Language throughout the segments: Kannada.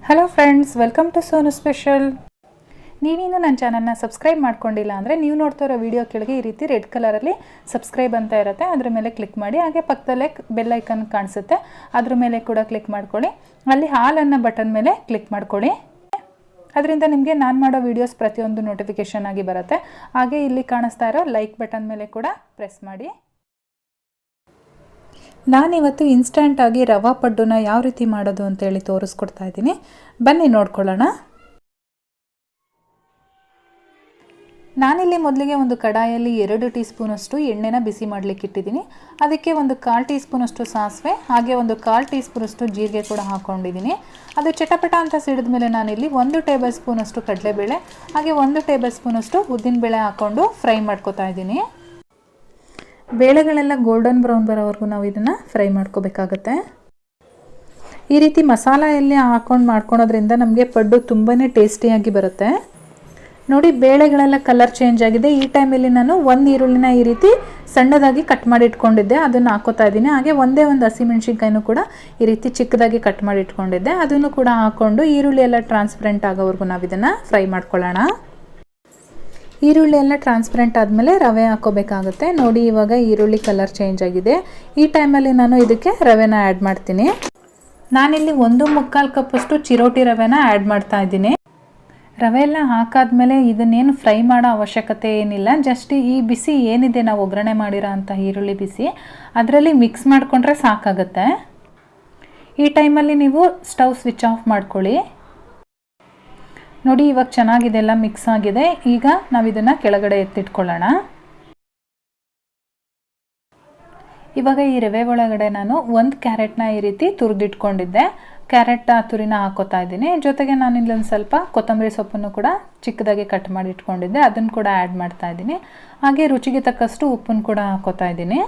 Hello friends, welcome to Sonu special. ನೀವಿನ್ನೂ ನನ್ನ ಚಾನಲ್ನ ಸಬ್ಸ್ಕ್ರೈಬ್ ಮಾಡ್ಕೊಂಡಿಲ್ಲ ಅಂದರೆ ನೀವು ನೋಡ್ತಾ ಇರೋ ವಿಡಿಯೋ ಕೆಳಗೆ ಈ ರೀತಿ ರೆಡ್ ಕಲರಲ್ಲಿ ಸಬ್ಸ್ಕ್ರೈಬ್ ಅಂತ ಇರುತ್ತೆ, ಅದರ ಮೇಲೆ ಕ್ಲಿಕ್ ಮಾಡಿ. ಹಾಗೆ ಪಕ್ಕದಲ್ಲೇ ಬೆಲ್ ಐಕನ್ ಕಾಣಿಸುತ್ತೆ, ಅದ್ರ ಮೇಲೆ ಕೂಡ ಕ್ಲಿಕ್ ಮಾಡ್ಕೊಳ್ಳಿ. ಅಲ್ಲಿ ಹಾಲ್ ಅನ್ನೋ ಬಟನ್ ಮೇಲೆ ಕ್ಲಿಕ್ ಮಾಡ್ಕೊಳ್ಳಿ. ಅದರಿಂದ ನಿಮಗೆ ನಾನು ಮಾಡೋ ವೀಡಿಯೋಸ್ ಪ್ರತಿಯೊಂದು ನೋಟಿಫಿಕೇಷನ್ ಆಗಿ ಬರುತ್ತೆ. ಹಾಗೆ ಇಲ್ಲಿ ಕಾಣಿಸ್ತಾ ಇರೋ ಲೈಕ್ ಬಟನ್ ಮೇಲೆ ಕೂಡ ಪ್ರೆಸ್ ಮಾಡಿ. ನಾನಿವತ್ತು ಇನ್ಸ್ಟಂಟಾಗಿ ರವಾ ಪಡ್ಡುನ ಯಾವ ರೀತಿ ಮಾಡೋದು ಅಂತೇಳಿ ತೋರಿಸ್ಕೊಡ್ತಾ ಇದ್ದೀನಿ. ಬನ್ನಿ ನೋಡ್ಕೊಳ್ಳೋಣ. ನಾನಿಲ್ಲಿ ಮೊದಲಿಗೆ ಒಂದು ಕಡಾಯಲ್ಲಿ 2 ಟೀ ಸ್ಪೂನಷ್ಟು ಎಣ್ಣೆನ ಬಿಸಿ ಮಾಡಲಿಕ್ಕೆ ಇಟ್ಟಿದ್ದೀನಿ. ಅದಕ್ಕೆ ಒಂದು 1/4 ಟೀ ಸ್ಪೂನಷ್ಟು ಸಾಸಿವೆ, ಹಾಗೆ ಒಂದು 1/4 ಟೀ ಸ್ಪೂನಷ್ಟು ಜೀರಿಗೆ ಕೂಡ ಹಾಕ್ಕೊಂಡಿದ್ದೀನಿ. ಅದು ಚಟಪಟ ಅಂತ ಸಿಡಿದ ಮೇಲೆ ನಾನಿಲ್ಲಿ 1 ಟೇಬಲ್ ಸ್ಪೂನಷ್ಟು ಕಡಲೆಬೇಳೆ, ಹಾಗೆ 1 ಟೇಬಲ್ ಸ್ಪೂನಷ್ಟು ಉದ್ದಿನಬೇಳೆ ಹಾಕ್ಕೊಂಡು ಫ್ರೈ ಮಾಡ್ಕೊತಾ ಇದ್ದೀನಿ. ಬೇಳೆಗಳೆಲ್ಲ ಗೋಲ್ಡನ್ ಬ್ರೌನ್ ಬರೋವರೆಗೂ ನಾವು ಇದನ್ನು ಫ್ರೈ ಮಾಡ್ಕೋಬೇಕಾಗತ್ತೆ. ಈ ರೀತಿ ಮಸಾಲ ಎಲ್ಲಿ ಹಾಕ್ಕೊಂಡು ಮಾಡ್ಕೊಳೋದ್ರಿಂದ ನಮಗೆ ಪಡ್ಡು ತುಂಬಾ ಟೇಸ್ಟಿಯಾಗಿ ಬರುತ್ತೆ. ನೋಡಿ, ಬೇಳೆಗಳೆಲ್ಲ ಕಲರ್ ಚೇಂಜ್ ಆಗಿದೆ. ಈ ಟೈಮಲ್ಲಿ ನಾನು 1 ಈರುಳ್ಳಿನ ಈ ರೀತಿ ಸಣ್ಣದಾಗಿ ಕಟ್ ಮಾಡಿ ಇಟ್ಕೊಂಡಿದ್ದೆ, ಅದನ್ನು ಹಾಕೋತಾ ಇದ್ದೀನಿ. ಹಾಗೆ ಒಂದೇ ಒಂದು ಹಸಿಮೆಣ್ಸಿನ್ಕಾಯಿನೂ ಕೂಡ ಈ ರೀತಿ ಚಿಕ್ಕದಾಗಿ ಕಟ್ ಮಾಡಿ ಇಟ್ಕೊಂಡಿದ್ದೆ, ಅದನ್ನು ಕೂಡ ಹಾಕ್ಕೊಂಡು ಈರುಳ್ಳಿ ಎಲ್ಲ ಟ್ರಾನ್ಸ್ಪರೆಂಟ್ ಆಗೋವರೆಗೂ ನಾವು ಇದನ್ನು ಫ್ರೈ ಮಾಡ್ಕೊಳ್ಳೋಣ. ಈರುಳ್ಳಿ ಎಲ್ಲ ಟ್ರಾನ್ಸ್ಪರೆಂಟ್ ಆದಮೇಲೆ ರವೆ ಹಾಕೋಬೇಕಾಗುತ್ತೆ. ನೋಡಿ, ಇವಾಗ ಈರುಳ್ಳಿ ಕಲರ್ ಚೇಂಜ್ ಆಗಿದೆ. ಈ ಟೈಮಲ್ಲಿ ನಾನು ಇದಕ್ಕೆ ರವೆನ ಆ್ಯಡ್ ಮಾಡ್ತೀನಿ. ನಾನಿಲ್ಲಿ 1/4 ಕಪ್ಪಷ್ಟು ಚಿರೋಟಿ ರವೆನ ಆ್ಯಡ್ ಮಾಡ್ತಾ ಇದ್ದೀನಿ. ರವೆ ಎಲ್ಲ ಹಾಕಾದ್ಮೇಲೆ ಇದನ್ನೇನು ಫ್ರೈ ಮಾಡೋ ಅವಶ್ಯಕತೆ ಏನಿಲ್ಲ. ಜಸ್ಟ್ ಈ ಬಿಸಿ ಏನಿದೆ ನಾವು ಒಗ್ಗರಣೆ ಮಾಡಿರೋ ಅಂಥ ಈರುಳ್ಳಿ ಬಿಸಿ ಅದರಲ್ಲಿ ಮಿಕ್ಸ್ ಮಾಡಿಕೊಂಡ್ರೆ ಸಾಕಾಗುತ್ತೆ. ಈ ಟೈಮಲ್ಲಿ ನೀವು ಸ್ಟವ್ ಸ್ವಿಚ್ ಆಫ್ ಮಾಡ್ಕೊಳ್ಳಿ. ನೋಡಿ, ಇವಾಗ ಚೆನ್ನಾಗಿದೆ, ಎಲ್ಲ ಮಿಕ್ಸ್ ಆಗಿದೆ. ಈಗ ನಾವು ಇದನ್ನು ಕೆಳಗಡೆ ಎತ್ತಿಟ್ಕೊಳ್ಳೋಣ. ಇವಾಗ ಈ ರವೆ ಒಳಗಡೆ ನಾನು 1 ಕ್ಯಾರೆಟ್ನ ಈ ರೀತಿ ತುರಿದಿಟ್ಕೊಂಡಿದ್ದೆ. ಕ್ಯಾರೆಟ್ ತುರಿನ ಹಾಕೋತಾ ಇದ್ದೀನಿ. ಜೊತೆಗೆ ನಾನು ಇಲ್ಲೊಂದು ಸ್ವಲ್ಪ ಕೊತ್ತಂಬರಿ ಸೊಪ್ಪನ್ನು ಕೂಡ ಚಿಕ್ಕದಾಗಿ ಕಟ್ ಮಾಡಿ ಇಟ್ಕೊಂಡಿದ್ದೆ, ಅದನ್ನು ಕೂಡ ಆ್ಯಡ್ ಮಾಡ್ತಾ ಇದ್ದೀನಿ. ಹಾಗೆ ರುಚಿಗೆ ತಕ್ಕಷ್ಟು ಉಪ್ಪನ್ನು ಕೂಡ ಹಾಕೋತಾ ಇದ್ದೀನಿ.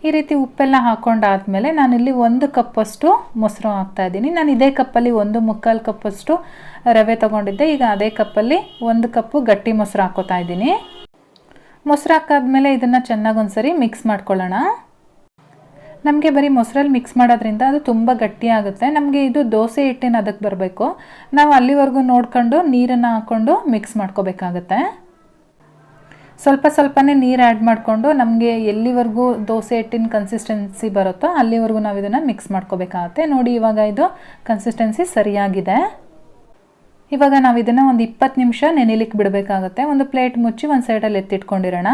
ಈ ರೀತಿ ಉಪ್ಪೆಲ್ಲ ಹಾಕೊಂಡಾದ್ಮೇಲೆ ನಾನಿಲ್ಲಿ 1 ಕಪ್ಪಷ್ಟು ಮೊಸರು ಹಾಕ್ತಾ ಇದ್ದೀನಿ. ನಾನು ಇದೇ ಕಪ್ಪಲ್ಲಿ 1/4 ಕಪ್ಪಷ್ಟು ರವೆ ತೊಗೊಂಡಿದ್ದೆ. ಈಗ ಅದೇ ಕಪ್ಪಲ್ಲಿ 1 ಕಪ್ಪು ಗಟ್ಟಿ ಮೊಸರು ಹಾಕೋತಾ ಇದ್ದೀನಿ. ಮೊಸರು ಹಾಕಾದ್ಮೇಲೆ ಇದನ್ನು ಚೆನ್ನಾಗಿ ಒಂದ್ಸರಿ ಮಿಕ್ಸ್ ಮಾಡ್ಕೊಳ್ಳೋಣ. ನಮಗೆ ಬರೀ ಮೊಸರಲ್ಲಿ ಮಿಕ್ಸ್ ಮಾಡೋದ್ರಿಂದ ಅದು ತುಂಬ ಗಟ್ಟಿ ಆಗುತ್ತೆ. ನಮಗೆ ಇದು ದೋಸೆ ಹಿಟ್ಟಿನ ಅದಕ್ಕೆ ಬರಬೇಕು. ನಾವು ಅಲ್ಲಿವರೆಗೂ ನೋಡ್ಕೊಂಡು ನೀರನ್ನು ಹಾಕ್ಕೊಂಡು ಮಿಕ್ಸ್ ಮಾಡ್ಕೋಬೇಕಾಗತ್ತೆ. ಸ್ವಲ್ಪ ಸ್ವಲ್ಪನೇ ನೀರು ಆ್ಯಡ್ ಮಾಡಿಕೊಂಡು ನಮಗೆ ಎಲ್ಲಿವರೆಗೂ ದೋಸೆ ಹಿಟ್ಟಿನ ಕನ್ಸಿಸ್ಟೆನ್ಸಿ ಬರುತ್ತೋ ಅಲ್ಲಿವರೆಗೂ ನಾವು ಇದನ್ನು ಮಿಕ್ಸ್ ಮಾಡ್ಕೋಬೇಕಾಗತ್ತೆ. ನೋಡಿ, ಇವಾಗ ಇದು ಕನ್ಸಿಸ್ಟೆನ್ಸಿ ಸರಿಯಾಗಿದೆ. ಇವಾಗ ನಾವು ಇದನ್ನು ಒಂದು 20 ನಿಮಿಷ ನೆನೆಲಿಕ್ಕೆ ಬಿಡಬೇಕಾಗತ್ತೆ. ಒಂದು ಪ್ಲೇಟ್ ಮುಚ್ಚಿ ಒಂದು ಸೈಡಲ್ಲಿ ಎತ್ತಿಟ್ಕೊಂಡಿರೋಣ.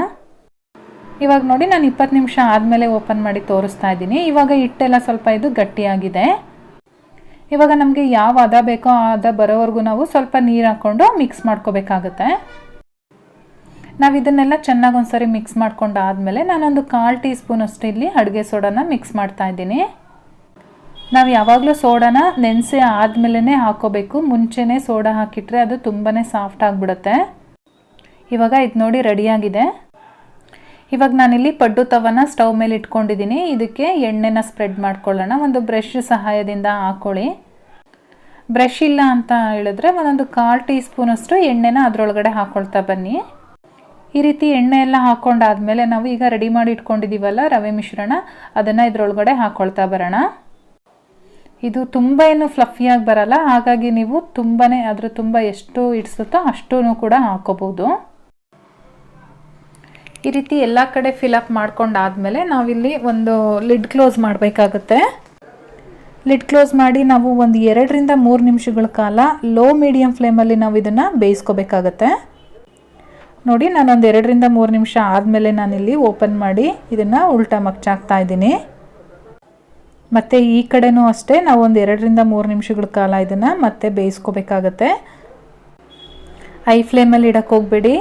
ಇವಾಗ ನೋಡಿ, ನಾನು 20 ನಿಮಿಷ ಆದಮೇಲೆ ಓಪನ್ ಮಾಡಿ ತೋರಿಸ್ತಾ ಇದ್ದೀನಿ. ಇವಾಗ ಹಿಟ್ಟೆಲ್ಲ ಸ್ವಲ್ಪ ಇದು ಗಟ್ಟಿಯಾಗಿದೆ. ಇವಾಗ ನಮಗೆ ಯಾವ ಹದ ಬೇಕೋ ಆ ಹದ ಬರೋವರೆಗೂ ನಾವು ಸ್ವಲ್ಪ ನೀರು ಹಾಕ್ಕೊಂಡು ಮಿಕ್ಸ್ ಮಾಡ್ಕೋಬೇಕಾಗತ್ತೆ. ನಾವು ಇದನ್ನೆಲ್ಲ ಚೆನ್ನಾಗಿ ಒಂದ್ಸರಿ ಮಿಕ್ಸ್ ಮಾಡ್ಕೊಂಡಾದ್ಮೇಲೆ ನಾನೊಂದು 1/4 ಟೀ ಸ್ಪೂನಷ್ಟು ಇಲ್ಲಿ ಅಡುಗೆ ಸೋಡಾನ ಮಿಕ್ಸ್ ಮಾಡ್ತಾ ಇದ್ದೀನಿ. ನಾವು ಯಾವಾಗಲೂ ಸೋಡಾನ ನೆನೆಸಿ ಆದಮೇಲೆ ಹಾಕೋಬೇಕು. ಮುಂಚೆನೇ ಸೋಡಾ ಹಾಕಿಟ್ರೆ ಅದು ತುಂಬಾ ಸಾಫ್ಟ್ ಆಗಿಬಿಡುತ್ತೆ. ಇವಾಗ ಇದು ನೋಡಿ ರೆಡಿಯಾಗಿದೆ. ಇವಾಗ ನಾನಿಲ್ಲಿ ಪಡ್ಡು ತವನ ಸ್ಟವ್ ಮೇಲೆ ಇಟ್ಕೊಂಡಿದ್ದೀನಿ. ಇದಕ್ಕೆ ಎಣ್ಣೆನ ಸ್ಪ್ರೆಡ್ ಮಾಡ್ಕೊಳ್ಳೋಣ. ಒಂದು ಬ್ರಷ್ ಸಹಾಯದಿಂದ ಹಾಕ್ಕೊಳ್ಳಿ. ಬ್ರಷ್ ಇಲ್ಲ ಅಂತ ಹೇಳಿದ್ರೆ ಒಂದೊಂದು 1/4 ಟೀ ಸ್ಪೂನಷ್ಟು ಎಣ್ಣೆನ ಅದರೊಳಗಡೆ ಹಾಕ್ಕೊಳ್ತಾ ಬನ್ನಿ. ಈ ರೀತಿ ಎಣ್ಣೆ ಎಲ್ಲ ಹಾಕ್ಕೊಂಡಾದ್ಮೇಲೆ ನಾವು ಈಗ ರೆಡಿ ಮಾಡಿ ಇಟ್ಕೊಂಡಿದ್ದೀವಲ್ಲ ರವೆ ಮಿಶ್ರಣ, ಅದನ್ನು ಇದರೊಳಗಡೆ ಹಾಕ್ಕೊಳ್ತಾ ಬರೋಣ. ಇದು ತುಂಬ ಏನು ಫ್ಲಫಿಯಾಗಿ ಬರಲ್ಲ, ಹಾಗಾಗಿ ನೀವು ತುಂಬ ಎಷ್ಟು ಇಡಿಸುತ್ತೋ ಅಷ್ಟೂ ಕೂಡ ಹಾಕೋಬೋದು. ಈ ರೀತಿ ಎಲ್ಲ ಕಡೆ ಫಿಲಪ್ ಮಾಡ್ಕೊಂಡಾದ್ಮೇಲೆ ನಾವಿಲ್ಲಿ ಒಂದು ಲಿಡ್ ಕ್ಲೋಸ್ ಮಾಡಬೇಕಾಗುತ್ತೆ. ಲಿಡ್ ಕ್ಲೋಸ್ ಮಾಡಿ ನಾವು ಒಂದು 2 ರಿಂದ 3 ನಿಮಿಷಗಳ ಕಾಲ ಲೋ ಮೀಡಿಯಮ್ ಫ್ಲೇಮಲ್ಲಿ ನಾವು ಇದನ್ನು ಬೇಯಿಸ್ಕೋಬೇಕಾಗತ್ತೆ. ನೋಡಿ, ನಾನೊಂದು 2 ರಿಂದ 3 ನಿಮಿಷ ಆದಮೇಲೆ ನಾನಿಲ್ಲಿ ಓಪನ್ ಮಾಡಿ ಇದನ್ನು ಉಲ್ಟಾ ಮಗ್ಚಾಕ್ತಾ ಇದ್ದೀನಿ. ಮತ್ತು ಈ ಕಡೆನೂ ಅಷ್ಟೇ ನಾವು ಒಂದು 2 ರಿಂದ 3 ನಿಮಿಷಗಳ ಕಾಲ ಇದನ್ನು ಮತ್ತೆ ಬೇಯಿಸ್ಕೋಬೇಕಾಗತ್ತೆ. ಹೈ ಫ್ಲೇಮಲ್ಲಿ ಇಡಕ್ಕೆ ಹೋಗಬೇಡಿ,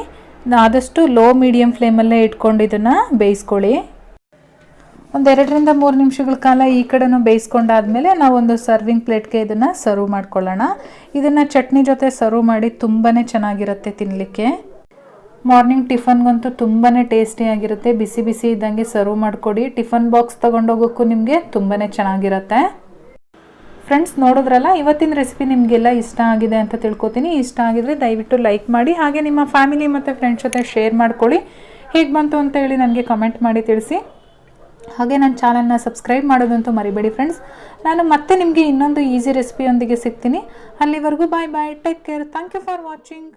ಆದಷ್ಟು ಲೋ ಮೀಡಿಯಮ್ ಫ್ಲೇಮಲ್ಲೇ ಇಟ್ಕೊಂಡು ಇದನ್ನು ಬೇಯಿಸ್ಕೊಳ್ಳಿ. ಒಂದು 2 ರಿಂದ 3 ನಿಮಿಷಗಳ ಕಾಲ ಈ ಕಡೆನೂ ಬೇಯಿಸ್ಕೊಂಡಾದ್ಮೇಲೆ ನಾವೊಂದು ಸರ್ವಿಂಗ್ ಪ್ಲೇಟ್ಗೆ ಇದನ್ನು ಸರ್ವ್ ಮಾಡ್ಕೊಳ್ಳೋಣ. ಇದನ್ನು ಚಟ್ನಿ ಜೊತೆ ಸರ್ವ್ ಮಾಡಿ ತುಂಬಾ ಚೆನ್ನಾಗಿರುತ್ತೆ ತಿನ್ನಲಿಕ್ಕೆ. ಮಾರ್ನಿಂಗ್ ಟಿಫನ್ಗಂತೂ ತುಂಬಾ ಟೇಸ್ಟಿಯಾಗಿರುತ್ತೆ. ಬಿಸಿ ಬಿಸಿ ಇದ್ದಂಗೆ ಸರ್ವ್ ಮಾಡಿಕೊಡಿ. ಟಿಫನ್ ಬಾಕ್ಸ್ ತೊಗೊಂಡೋಗೋಕ್ಕೂ ನಿಮಗೆ ತುಂಬಾ ಚೆನ್ನಾಗಿರುತ್ತೆ. ಫ್ರೆಂಡ್ಸ್, ನೋಡಿದ್ರಲ್ಲ, ಇವತ್ತಿನ ರೆಸಿಪಿ ನಿಮಗೆಲ್ಲ ಇಷ್ಟ ಆಗಿದೆ ಅಂತ ತಿಳ್ಕೊತೀನಿ. ಇಷ್ಟ ಆಗಿದ್ರೆ ದಯವಿಟ್ಟು ಲೈಕ್ ಮಾಡಿ, ಹಾಗೆ ನಿಮ್ಮ ಫ್ಯಾಮಿಲಿ ಮತ್ತು ಫ್ರೆಂಡ್ಸ್ ಜೊತೆ ಶೇರ್ ಮಾಡ್ಕೊಳ್ಳಿ. ಹೇಗೆ ಬಂತು ಅಂತ ಹೇಳಿ ನನಗೆ ಕಮೆಂಟ್ ಮಾಡಿ ತಿಳಿಸಿ. ಹಾಗೆ ನನ್ನ ಚಾನಲ್ನ ಸಬ್ಸ್ಕ್ರೈಬ್ ಮಾಡೋದಂತೂ ಮರಿಬೇಡಿ ಫ್ರೆಂಡ್ಸ್. ನಾನು ಮತ್ತೆ ನಿಮಗೆ ಇನ್ನೊಂದು ಈಸಿ ರೆಸಿಪಿಯೊಂದಿಗೆ ಸಿಗ್ತೀನಿ. ಅಲ್ಲಿವರೆಗೂ bye bye, take care, thank you for watching.